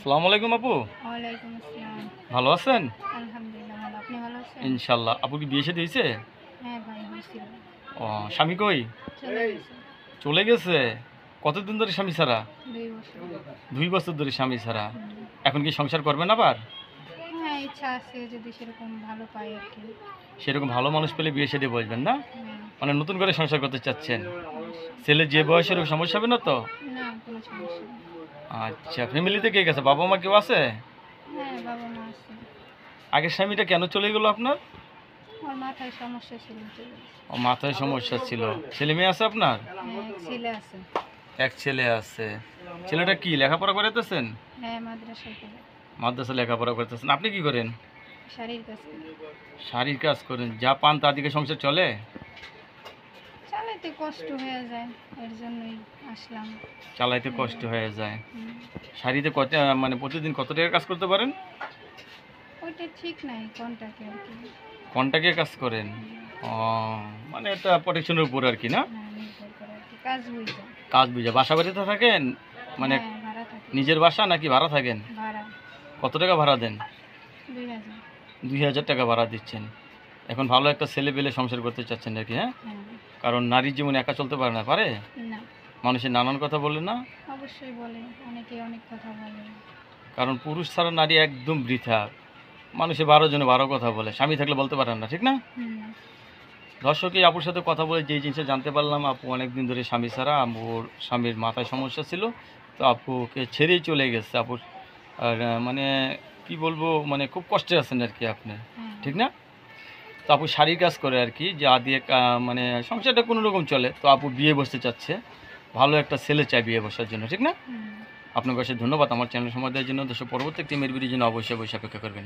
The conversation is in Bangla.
আসসালামু আলাইকুম আপু। ওয়ালাইকুম আসসালাম। ভালো আছেন? আলহামদুলিল্লাহ ভালো। আপনি ভালো আছেন? ইনশাল্লাহ। আপু কি বিয়ে শাদী হয়েছে? হ্যাঁ ভাই হয়েছিল। ও, স্বামী কই? চলে গেছে। চলে গেছে? কতদিন ধরে স্বামী ছাড়া? 2 বছর। 2 বছর ধরে স্বামী ছাড়া। হুম। এখন কি সংসার করবেন আবার? হ্যাঁ ইচ্ছা আছে যদি সেরকম ভালো পাই আর কি। সেরকম ভালো মানুষ পেলে বিয়ে শাদী বসবেন না? হ্যাঁ মানে নতুন করে সংসার করতে চাচ্ছেন? অবশ্যই। ছেলে যে বয়সের সমস্যা হবে না তো? না কোনো সমস্যা নেই। আচ্ছা, ফ্যামিলিতে কে গেছে? বাবা মা কেউ আছে? হ্যাঁ বাবা মা আছে। আগের স্বামীটা কেন চলে গেল আপনার? ওর মাথায় সমস্যা ছিল চলে গেছে। ও, মাথায় সমস্যা ছিল। ছেলে মেয়ে আছে আপনার? হ্যাঁ এক ছেলে আছে। এক ছেলে আছে। ছেলেটা কি লেখাপড়া করাতেছেন? হ্যাঁ মাদ্রাসায় পড়ে। মাদ্রাসা লেখাপড়া করতেছেন। আপনি কি করেন? শাড়ির কাজ করে। শাড়ির কাজ করেন। যা পান তা দিকে সংসার চলে? চালাইতে কষ্ট হয়ে যায় এর জন্যই আসলাম। চালাইতে কষ্ট হয়ে যায়। হুম। শাড়িতে কত মানে প্রতিদিন কত টাকা কাজ করতে পারেন? ওইটা ঠিক নাই কোনটাকে আর কি। কন্টাকে কাজ করেন? ও, মানে এটা প্রোটেকশনের উপর আর কি না? হ্যাঁ নির্ভর করে আর কি কাজ বুঝে। কাজ বুঝে। বাসা বাড়িতে থাকেন? মানে হ্যাঁ ভাড়া থাকে। নিজের বাসা নাকি ভাড়া থাকেন? ভাড়া কত টাকা ভাড়া দেন? 2000। 2000 টাকা ভাড়া দিচ্ছেন। এখন ভালো একটা ছেলে পেলে সংসার করতে চাচ্ছেন আর কি, হ্যাঁ? হ্যাঁ। কারণ নারীর জীবনে একা চলতে পারে না, পারে? না মানুষের নানান কথা বলে না? অবশ্যই বলে অনেকে অনেক কথা বলে। কারণ পুরুষ ছাড়া নারী একদম বৃথা। মানুষে 12 জনে 12 কথা বলে, স্বামী থাকলে বলতে পারেন না, ঠিক না? হুম। দর্শক, এই আপুর সাথে কথা বলে যে জিনিসটা জানতে পারলাম, আপু অনেক দিন ধরে স্বামী ছাড়া। আপুর স্বামীর মাথায় সমস্যা ছিল, তো আপুকে ছেড়েই চলে গেছে আপুর। আর মানে কি বলবো, মানে খুব কষ্টে আছেন আর কি আপনি, হ্যাঁ। ঠিক না? তো আপু শাড়ির কাজ করে আর কি, যা দিয়ে মানে সংসারটা কোনো রকম চলে। তো আপু বিয়ে বসতে চাচ্ছে, ভালো একটা ছেলে চাই বিয়ে বসার জন্য, ঠিক না? হুম। আপনার কাছে ধন্যবাদ আমার চ্যানেল সময় দেওয়ার জন্য। দর্শক, পরবর্তী একটি মেয়ের ভিডিওর জন্য অবশ্যই অপেক্ষা করবেন।